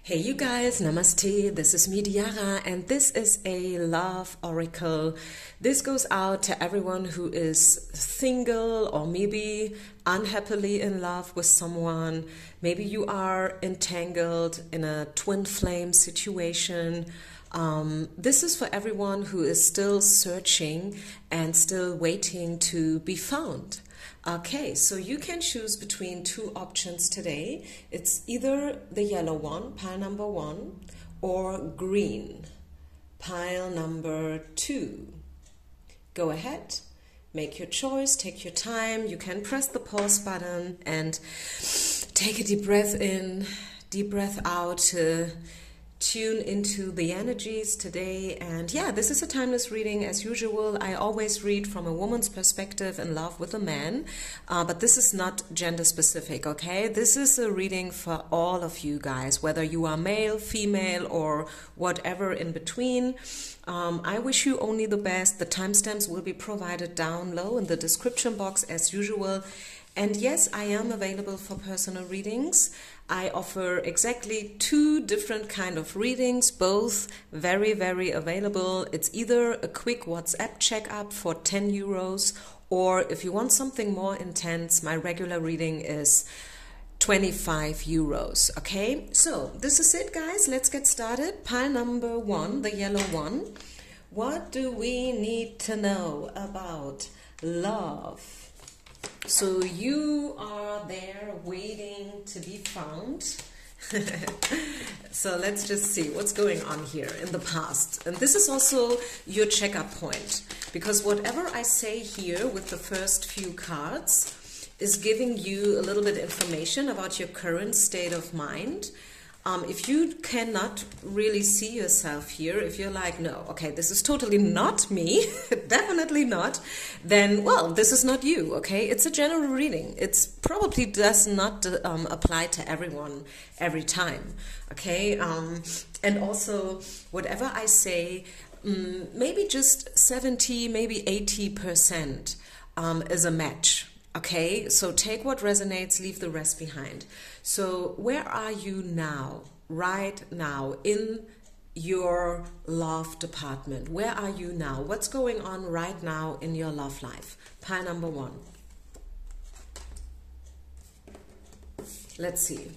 Hey you guys, namaste, this is me Diara and this is a love oracle. This goes out to everyone who is single or maybe unhappily in love with someone. Maybe you are entangled in a twin flame situation. This is for everyone who is still searching and still waiting to be found. Okay, so you can choose between two options today. It's either the yellow one, pile number 1, or green, pile number 2. Go ahead, make your choice, take your time. You can press the pause button and take a deep breath in, deep breath out to tune into the energies today. And yeah, this is a timeless reading as usual. I always read from a woman's perspective in love with a man, but this is not gender specific, okay? This is a reading for all of you guys, whether you are male, female, or whatever in between. I wish you only the best. The timestamps will be provided down low in the description box as usual. And yes, I am available for personal readings. I offer exactly 2 different kind of readings, both very, very available. It's either a quick WhatsApp checkup for 10 euros, or if you want something more intense, my regular reading is 25 euros. Okay, so this is it, guys. Let's get started. Pile number 1, the yellow one. What do we need to know about love? So you are there waiting to be found. So let's just see what's going on here in the past. And this is also your checkup point, because whatever I say here with the first few cards is giving you a little bit information about your current state of mind. If you cannot really see yourself here, if you're like, no, okay, this is totally not me, definitely not, then, well, this is not you, okay? It's a general reading. It's probably does not apply to everyone every time, okay? And also, whatever I say, maybe just 70, maybe 80% is a match. Okay, so take what resonates, leave the rest behind. So where are you now, right now, in your love department? Where are you now? What's going on right now in your love life? Pile number 1. Let's see.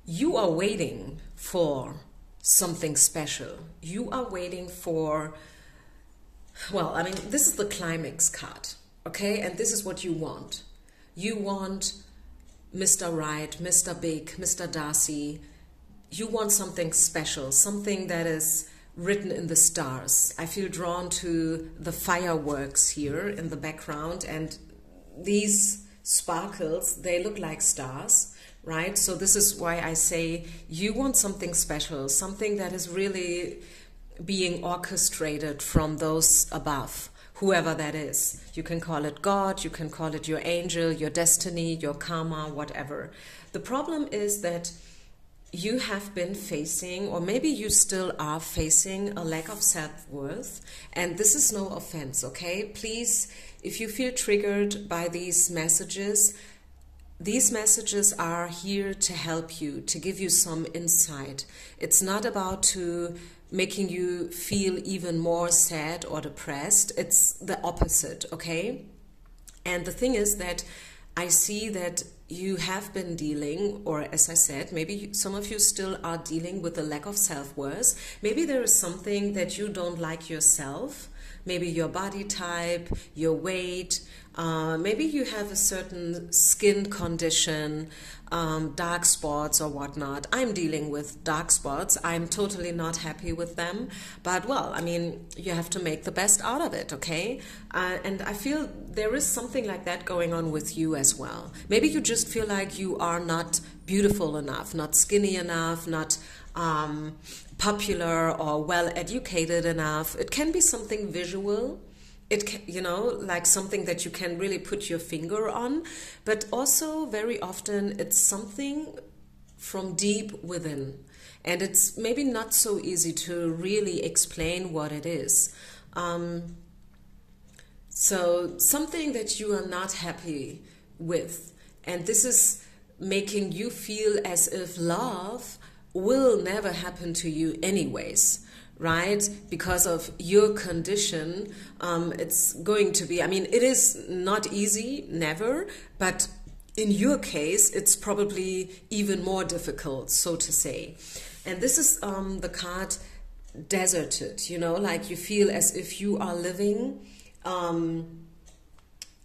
You are waiting for something special. You are waiting for, well, I mean, this is the climax card. Okay, and this is what you want. You want Mr. Right, Mr. Big, Mr. Darcy. You want something special, something that is written in the stars. I feel drawn to the fireworks here in the background, and these sparkles, they look like stars, right? So this is why I say you want something special, something that is really being orchestrated from those above. Whoever that is. You can call it God, you can call it your angel, your destiny, your karma, whatever. The problem is that you have been facing, or maybe you still are facing, a lack of self-worth. And this is no offense, okay? Please, if you feel triggered by these messages are here to help you, to give you some insight. It's not about to making you feel even more sad or depressed. It's the opposite, okay? And the thing is that I see that you have been dealing, or as I said, maybe some of you still are dealing with a lack of self-worth. Maybe there is something that you don't like yourself. Maybe your body type, your weight, maybe you have a certain skin condition, dark spots or whatnot. I'm dealing with dark spots. I'm totally not happy with them. But, well, I mean, you have to make the best out of it, okay? And I feel there is something like that going on with you as well. Maybe you just feel like you are not beautiful enough, not skinny enough, not popular or well educated enough. It can be something visual. It can, you know, like something that you can really put your finger on, but also very often it's something from deep within, and it's maybe not so easy to really explain what it is. So something that you are not happy with, and this is making you feel as if love will never happen to you anyways, right? Because of your condition, it's going to be, I mean, it is not easy, never, but in your case, it's probably even more difficult, so to say. And this is the card deserted, you know, like you feel as if you are living,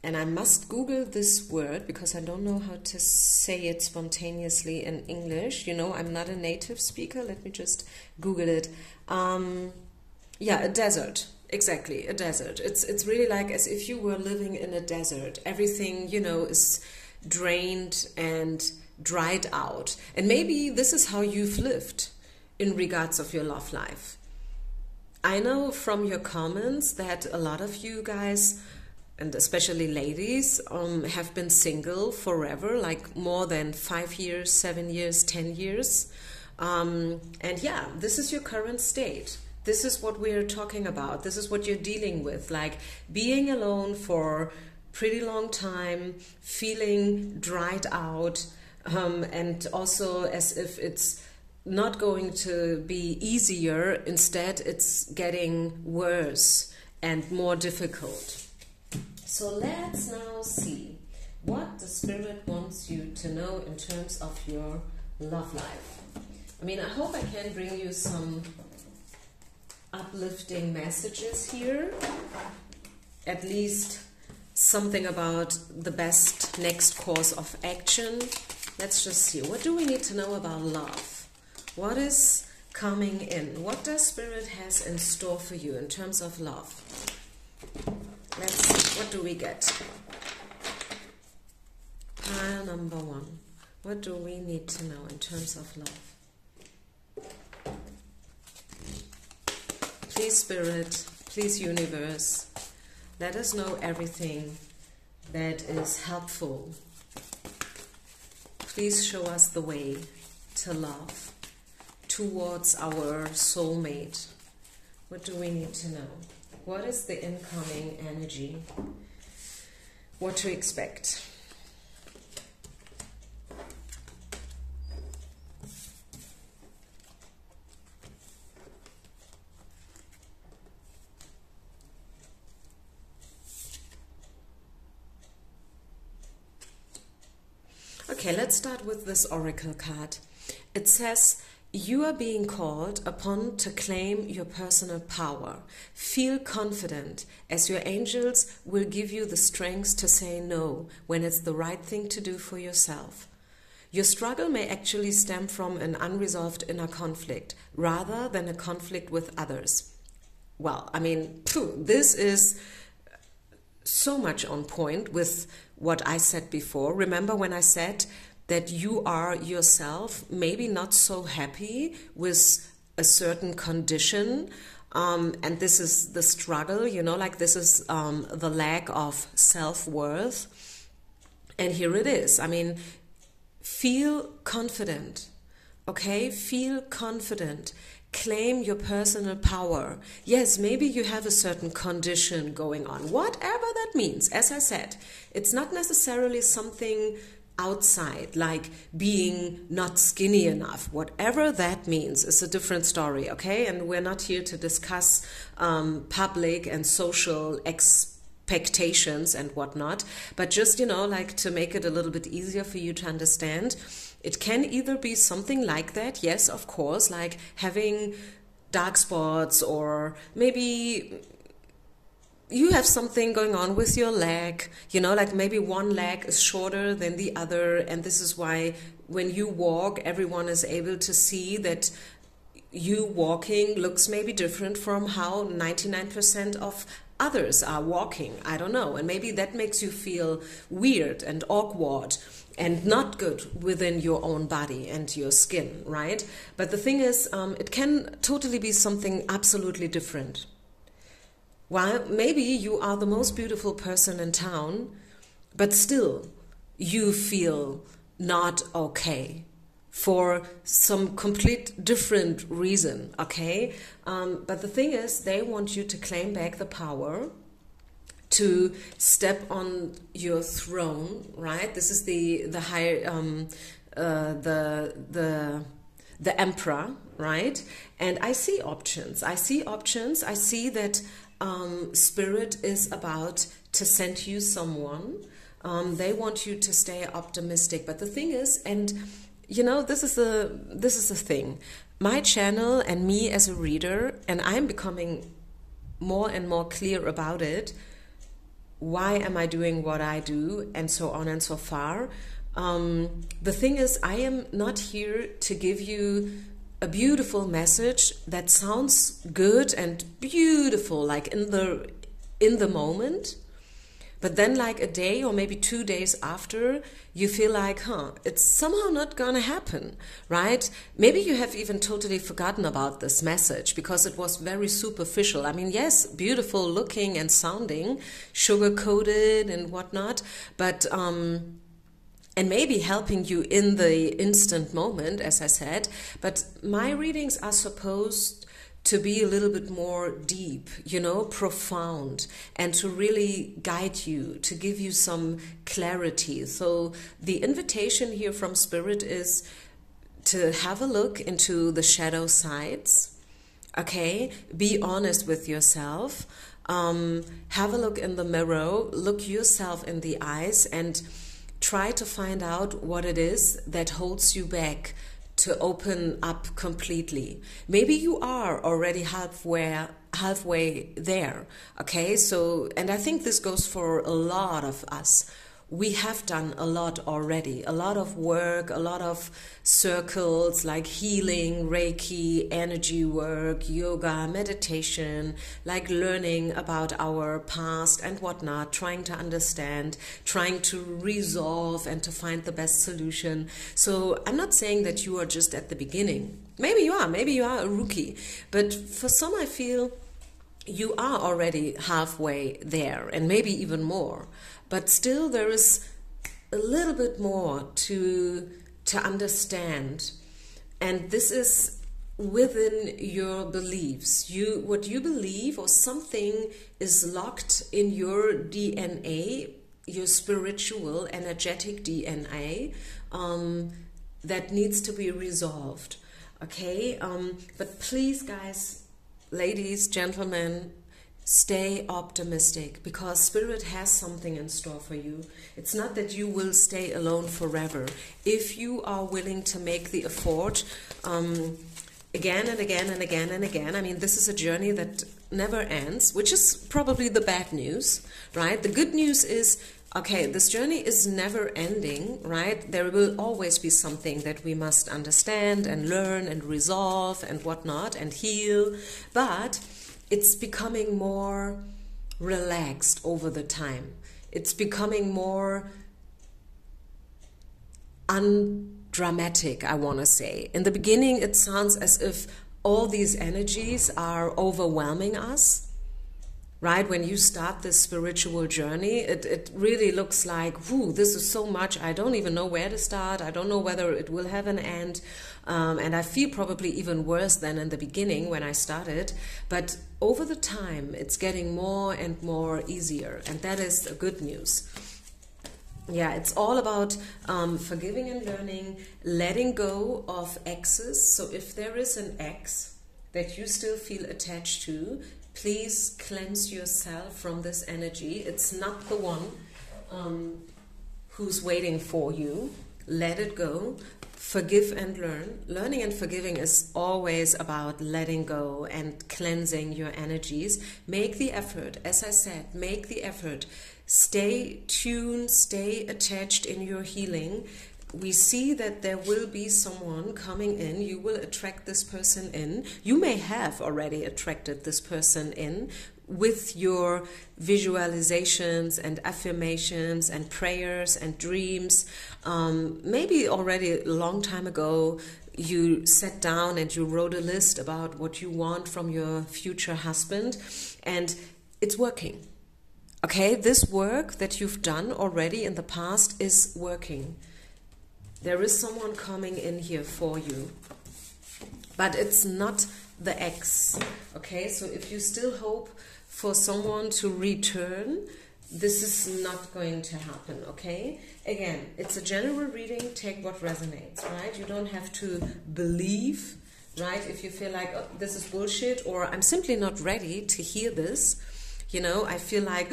and I must Google this word because I don't know how to say it spontaneously in English. You know, I'm not a native speaker. Let me just Google it. Yeah, a desert. Exactly, a desert. It's really like as if you were living in a desert. Everything, you know, is drained and dried out. And maybe this is how you've lived in regards of your love life. I know from your comments that a lot of you guys, and especially ladies, have been single forever, like more than 5 years, 7 years, 10 years. And yeah, this is your current state. This is what we're talking about. This is what you're dealing with, like being alone for pretty long time, feeling dried out, and also as if it's not going to be easier. Instead, it's getting worse and more difficult. So let's now see what the Spirit wants you to know in terms of your love life. I mean, I hope I can bring you some uplifting messages here. At least something about the best next course of action. Let's just see. What do we need to know about love? What is coming in? What does Spirit has in store for you in terms of love? Let's see. What do we get? Pile number 1. What do we need to know in terms of love? Please, Spirit, please, Universe, let us know everything that is helpful. Please show us the way to love towards our soulmate. What do we need to know? What is the incoming energy? What to expect? Okay, let's start with this oracle card. It says, you are being called upon to claim your personal power. Feel confident, as your angels will give you the strength to say no when it's the right thing to do for yourself. Your struggle may actually stem from an unresolved inner conflict rather than a conflict with others. Well, I mean, this is so much on point with what I said before. Remember when I said that you are yourself maybe not so happy with a certain condition, and this is the struggle, you know, like this is the lack of self-worth. And here it is. I mean, feel confident, okay? Feel confident. Claim your personal power. Yes, maybe you have a certain condition going on, whatever that means. As I said, it's not necessarily something outside, like being not skinny enough. Whatever that means is a different story, okay? And we're not here to discuss public and social expectations and whatnot, but just, you know, like to make it a little bit easier for you to understand. It can either be something like that, yes, of course, like having dark spots, or maybe you have something going on with your leg, you know, like maybe one leg is shorter than the other, and this is why when you walk, everyone is able to see that you walking looks maybe different from how 99% of others are walking. I don't know, and maybe that makes you feel weird and awkward and not good within your own body and your skin, right? But the thing is, it can totally be something absolutely different. Well, maybe you are the most beautiful person in town, but still you feel not okay for some complete different reason, okay? But the thing is, they want you to claim back the power to step on your throne, right? This is the higher the emperor, right? And I see options. I see options. I see that Spirit is about to send you someone. They want you to stay optimistic. But the thing is, and you know, this is the thing. My channel and me as a reader, and I'm becoming more and more clear about it. Why am I doing what I do, and so on and so far. The thing is, I am not here to give you a beautiful message that sounds good and beautiful, like in the moment, but then like a day or maybe 2 days after, you feel like, it's somehow not gonna happen, right? Maybe you have even totally forgotten about this message because it was very superficial. I mean, yes, beautiful looking and sounding, sugar-coated and whatnot, but and maybe helping you in the instant moment, as I said, but my readings are supposed to be a little bit more deep, you know, profound, and to really guide you, to give you some clarity. So the invitation here from Spirit is to have a look into the shadow sides, okay? Be honest with yourself. Have a look in the mirror, look yourself in the eyes, and try to find out what it is that holds you back to open up completely. Maybe you are already halfway there, okay? So, and I think this goes for a lot of us. We have done a lot already, a lot of work, a lot of circles like healing, Reiki, energy work, yoga, meditation, like learning about our past and whatnot, trying to understand, trying to resolve and to find the best solution. So I'm not saying that you are just at the beginning. Maybe you are a rookie, but for some I feel you are already halfway there and maybe even more. But still there is a little bit more to understand. And this is within your beliefs. What you believe, or something is locked in your DNA, your spiritual, energetic DNA, that needs to be resolved. Okay? But please, guys, ladies, gentlemen, stay optimistic, because Spirit has something in store for you. It's not that you will stay alone forever. If you are willing to make the effort again and again and again and again, I mean, this is a journey that never ends, which is probably the bad news, right? The good news is, okay, this journey is never ending, right? There will always be something that we must understand and learn and resolve and whatnot and heal, but it's becoming more relaxed over the time. It's becoming more undramatic, I want to say. In the beginning, it sounds as if all these energies are overwhelming us, right? When you start this spiritual journey, it really looks like, whoo, this is so much. I don't even know where to start. I don't know whether it will have an end. And I feel probably even worse than in the beginning when I started. But over the time, it's getting more and more easier. And that is the good news. Yeah, it's all about forgiving and learning, letting go of exes. So if there is an ex that you still feel attached to, please cleanse yourself from this energy. It's not the one who's waiting for you. Let it go. Forgive and learn. Learning and forgiving is always about letting go and cleansing your energies. Make the effort. As I said, make the effort. Stay tuned, stay attached in your healing. We see that there will be someone coming in. You will attract this person in. You may have already attracted this person in with your visualizations and affirmations and prayers and dreams. Maybe already a long time ago you sat down and you wrote a list about what you want from your future husband, and it's working. Okay, this work that you've done already in the past is working. There is someone coming in here for you, but it's not the ex. Okay, so if you still hope for someone to return, this is not going to happen, okay? Again, it's a general reading. Take what resonates, right? You don't have to believe, right? If you feel like, oh, this is bullshit, or I'm simply not ready to hear this, you know, I feel like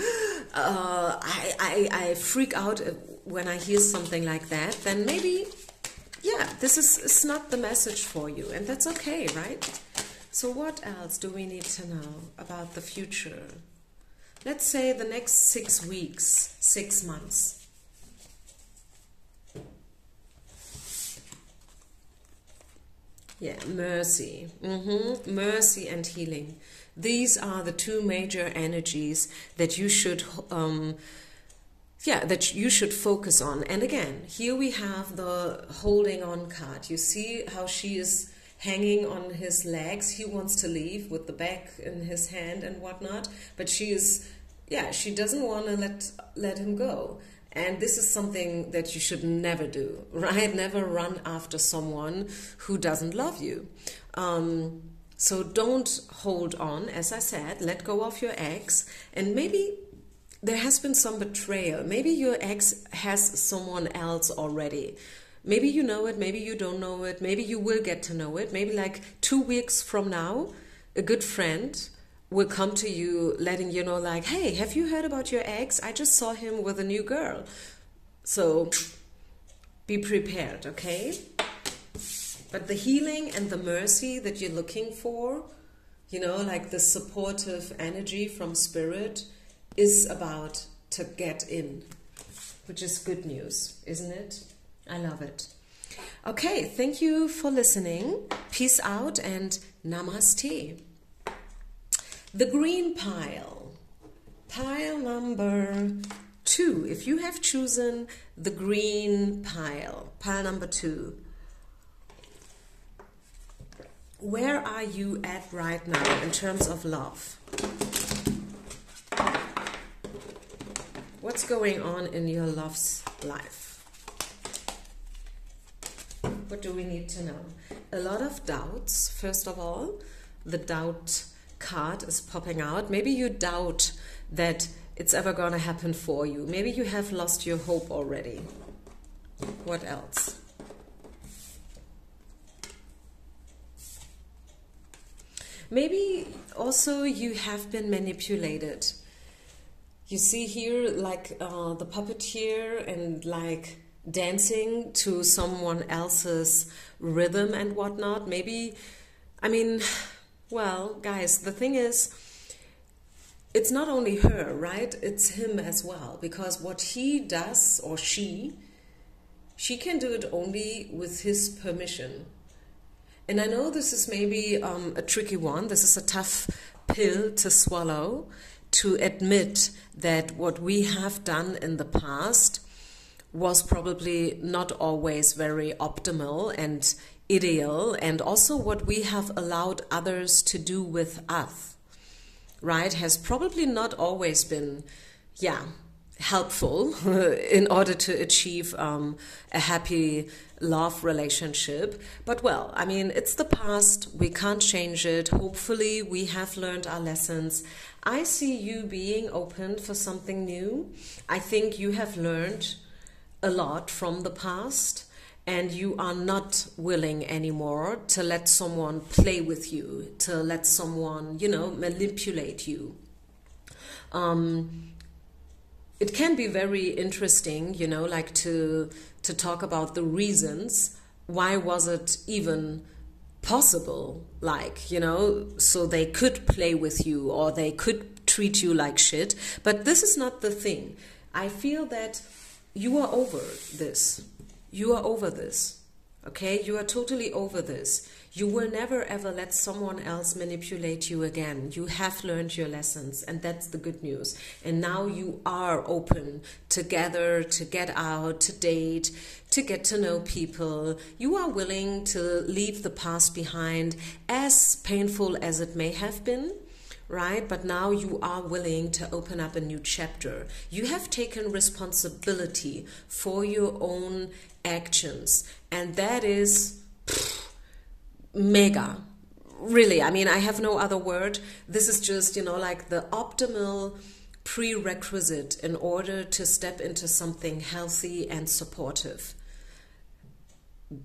I freak out when I hear something like that, then maybe, yeah, this is not the message for you, and that's okay, right? So what else do we need to know about the future? Let's say the next 6 weeks, 6 months. Yeah, mercy. Mercy and healing. These are the two major energies that you should that you should focus on. And again, here we have the holding on card. You see how she is hanging on his legs. He wants to leave with the bag in his hand and whatnot, but she is, yeah, she doesn't want to let him go. And this is something that you should never do, right? Never run after someone who doesn't love you. So don't hold on, as I said, let go of your ex. And maybe there has been some betrayal. Maybe your ex has someone else already. Maybe you know it, maybe you don't know it, maybe you will get to know it. Maybe like 2 weeks from now, a good friend will come to you letting you know, like, hey, have you heard about your ex? I just saw him with a new girl. So be prepared, okay? But the healing and the mercy that you're looking for, you know, like the supportive energy from spirit, is about to get in, which is good news, isn't it? I love it. Okay, thank you for listening. Peace out and namaste. The green pile. Pile number 2. If you have chosen the green pile, pile number 2, where are you at right now in terms of love? What's going on in your love's life? What do we need to know? A lot of doubts, first of all. The doubt card is popping out. Maybe you doubt that it's ever going to happen for you. Maybe you have lost your hope already. What else? Maybe also you have been manipulated. You see here like the puppeteer and like dancing to someone else's rhythm and whatnot. Maybe, I mean, well, guys, the thing is, it's not only her, right? It's him as well. Because what he does, or she can do it only with his permission. And I know this is maybe a tricky one. This is a tough pill to swallow, to admit that what we have done in the past was probably not always very optimal and ideal, and also what we have allowed others to do with us, right, has probably not always been, helpful in order to achieve a happy love relationship. But well, I mean, it's the past, we can't change it. Hopefully we have learned our lessons. I see you being open for something new. I think you have learned a lot from the past, and you are not willing anymore to let someone play with you, to let someone, manipulate you. It can be very interesting, like to talk about the reasons. Why was it even possible? Like, so they could play with you or they could treat you like shit. But this is not the thing. I feel that you are over this. You are over this. Okay? You are totally over this. You will never ever let someone else manipulate you again. You have learned your lessons, and that's the good news. And now you are open to gather, to get out, to date, to get to know people. You are willing to leave the past behind, as painful as it may have been, right? But now you are willing to open up a new chapter. You have taken responsibility for your own actions, and that is mega, really. I mean, I have no other word. This is just, like the optimal prerequisite in order to step into something healthy and supportive.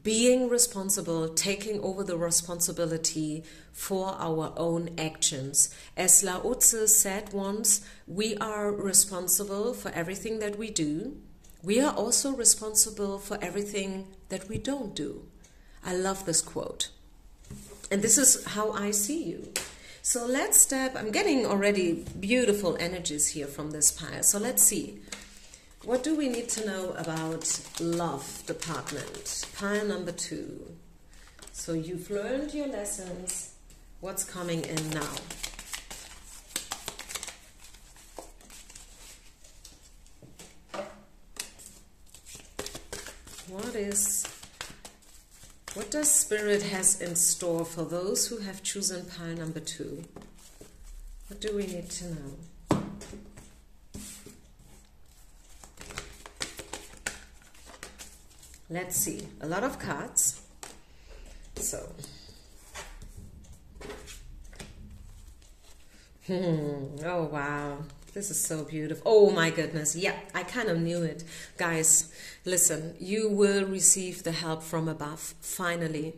Being responsible, taking over the responsibility for our own actions. As Lao Tzu said once, we are responsible for everything that we do. We are also responsible for everything that we don't do. I love this quote. And this is how I see you. So let's step, I'm getting already beautiful energies here from this pile. So let's see. What do we need to know about love department? Pile number 2. So you've learned your lessons. What's coming in now? What does Spirit has in store for those who have chosen pile number 2? What do we need to know? Let's see, a lot of cards. So, oh wow, this is so beautiful. Oh my goodness, yeah, I kind of knew it. Guys, listen, you will receive the help from above, finally.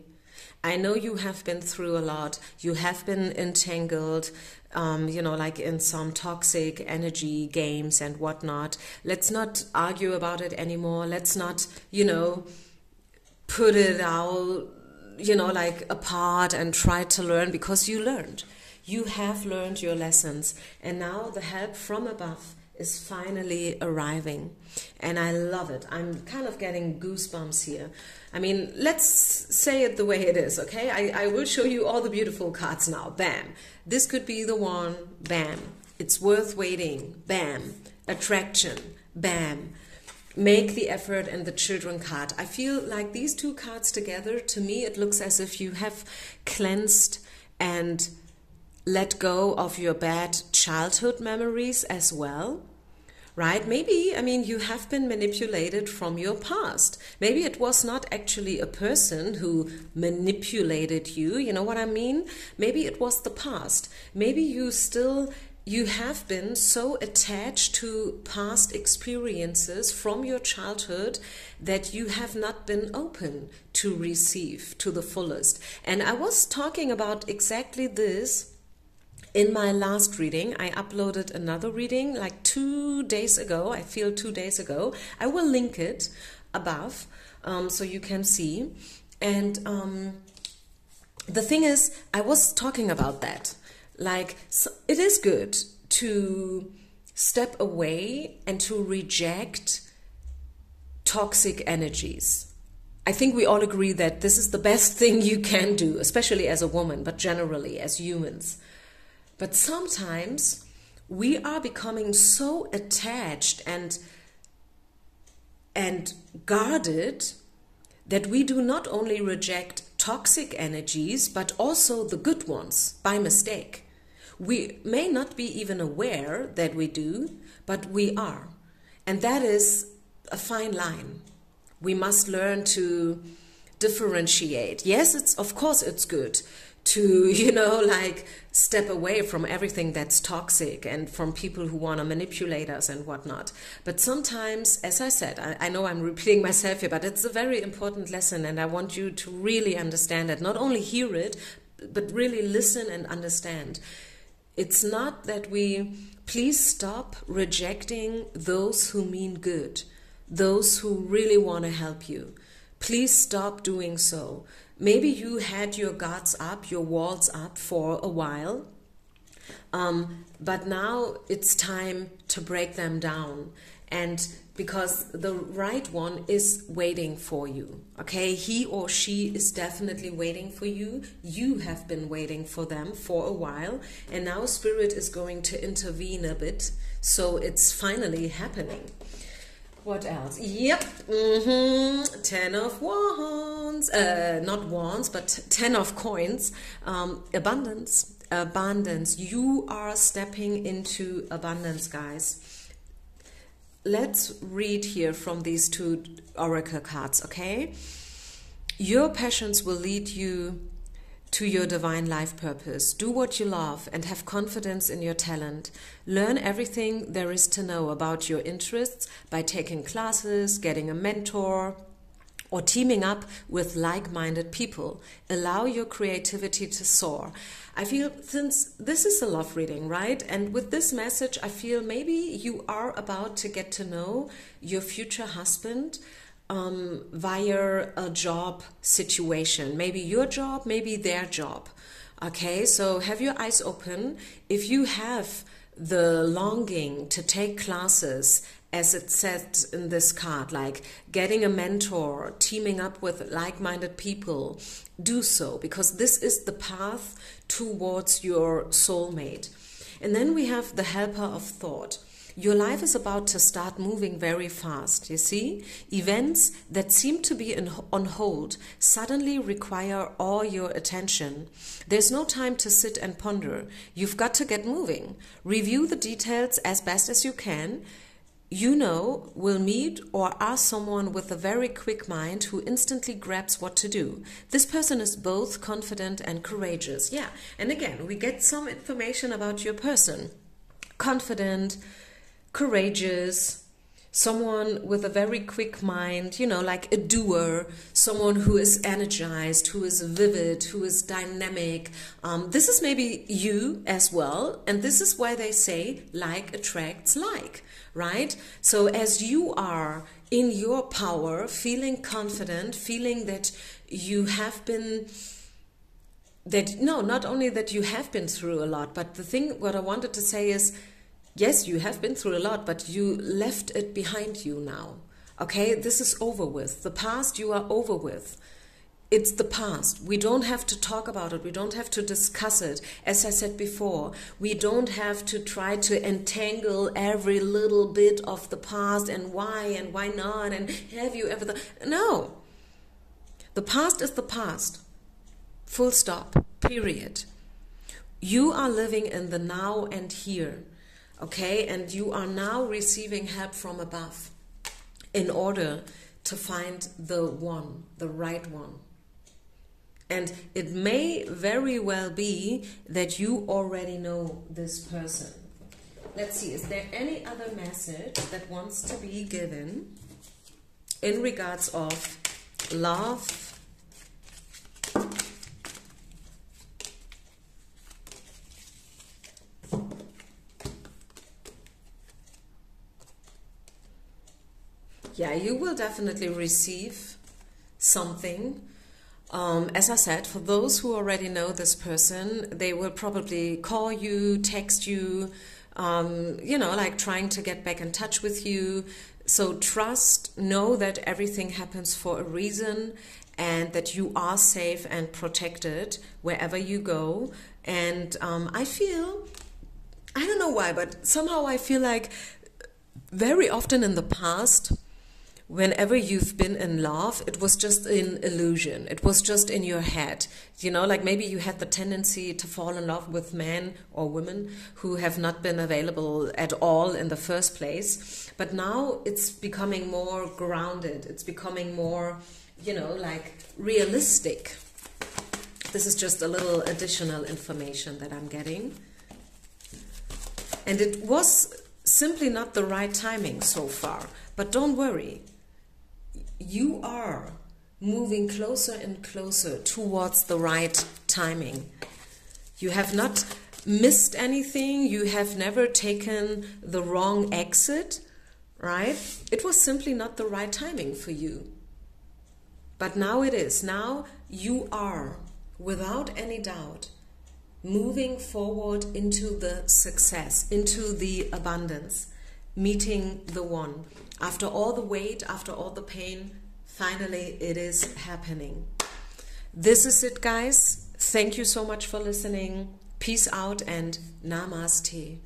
I know you have been through a lot. You have been entangled, you know, like in some toxic energy games and whatnot. Let's not argue about it anymore. Let's not, you know, put it out, you know, like apart and try to learn, because you learned. You have learned your lessons. And now the help from above is finally arriving. And I love it. I'm kind of getting goosebumps here. I mean, let's say it the way it is, okay? I will show you all the beautiful cards now. Bam. This could be the one. Bam. It's worth waiting. Bam. Attraction. Bam. Make the effort and the children card. I feel like these two cards together, to me, it looks as if you have cleansed and let go of your bad childhood memories as well. Right? Maybe, I mean, you have been manipulated from your past. Maybe it was not actually a person who manipulated you, you know what I mean? Maybe it was the past. Maybe you have been so attached to past experiences from your childhood that you have not been open to receive to the fullest. And I was talking about exactly this in my last reading. I uploaded another reading like 2 days ago. I feel 2 days ago. I will link it above so you can see. And the thing is, I was talking about that. Like, so it is good to step away and to reject toxic energies. I think we all agree that this is the best thing you can do, especially as a woman, but generally as humans. But sometimes we are becoming so attached and guarded that we do not only reject toxic energies, but also the good ones by mistake. We may not be even aware that we do, but we are. And that is a fine line. We must learn to differentiate. Yes, of course it's good to, you know, like step away from everything that's toxic and from people who want to manipulate us and whatnot. But sometimes, as I said, I know I'm repeating myself here, but it's a very important lesson, and I want you to really understand it. Not only hear it, but really listen and understand. It's not that please stop rejecting those who mean good, those who really want to help you. Please stop doing so. Maybe you had your guards up, your walls up for a while, but now it's time to break them down. And because the right one is waiting for you, okay? He or she is definitely waiting for you. You have been waiting for them for a while, and now Spirit is going to intervene a bit, so it's finally happening. What else? Yep. 10 of wands. Not wands, but 10 of coins. Abundance. Abundance. You are stepping into abundance, guys. Let's read here from these two oracle cards, okay? Your passions will lead you to your divine life purpose. Do what you love and have confidence in your talent. Learn everything there is to know about your interests by taking classes, getting a mentor, or teaming up with like-minded people. Allow your creativity to soar. I feel, since this is a love reading, right? And with this message, I feel maybe you are about to get to know your future husband via a job situation. Maybe your job, maybe their job. Okay, so have your eyes open. If you have the longing to take classes, as it says in this card, like getting a mentor, teaming up with like-minded people, do so, because this is the path towards your soulmate. And then we have the helper of thought. Your life is about to start moving very fast, you see? Events that seem to be on hold suddenly require all your attention. There's no time to sit and ponder. You've got to get moving. Review the details as best as you can. You know, will meet or are someone with a very quick mind who instantly grabs what to do. This person is both confident and courageous. Yeah, and again, we get some information about your person. Confident, courageous, someone with a very quick mind, you know, like a doer, someone who is energized, who is vivid, who is dynamic. This is maybe you as well, and this is why they say like attracts like, right? So as you are in your power, feeling confident, feeling that you have been, not only that you have been through a lot, but the thing, what I wanted to say is, yes, you have been through a lot, but you left it behind you now. Okay, this is over with. The past you are over with. It's the past. We don't have to talk about it. We don't have to discuss it. As I said before, we don't have to try to entangle every little bit of the past and why not, and have you ever... No. The past is the past. Full stop. Period. You are living in the now and here. Okay, and you are now receiving help from above in order to find the one, the right one. And it may very well be that you already know this person. Let's see, is there any other message that wants to be given in regards of love, yeah, you will definitely receive something. As I said, for those who already know this person, they will probably call you, text you, you know, like trying to get back in touch with you. So trust, know that everything happens for a reason and that you are safe and protected wherever you go. And I feel, I don't know why, but somehow I feel like very often in the past, whenever you've been in love, it was just an illusion. It was just in your head. You know, like maybe you had the tendency to fall in love with men or women who have not been available at all in the first place. But now it's becoming more grounded. It's becoming more, you know, like realistic. This is just a little additional information that I'm getting. And it was simply not the right timing so far. But don't worry. You are moving closer and closer towards the right timing. You have not missed anything. You have never taken the wrong exit, right? It was simply not the right timing for you. But now it is. Now you are, without any doubt, moving forward into the success, into the abundance, meeting the one. After all the wait, after all the pain, finally it is happening. This is it, guys. Thank you so much for listening. Peace out and namaste.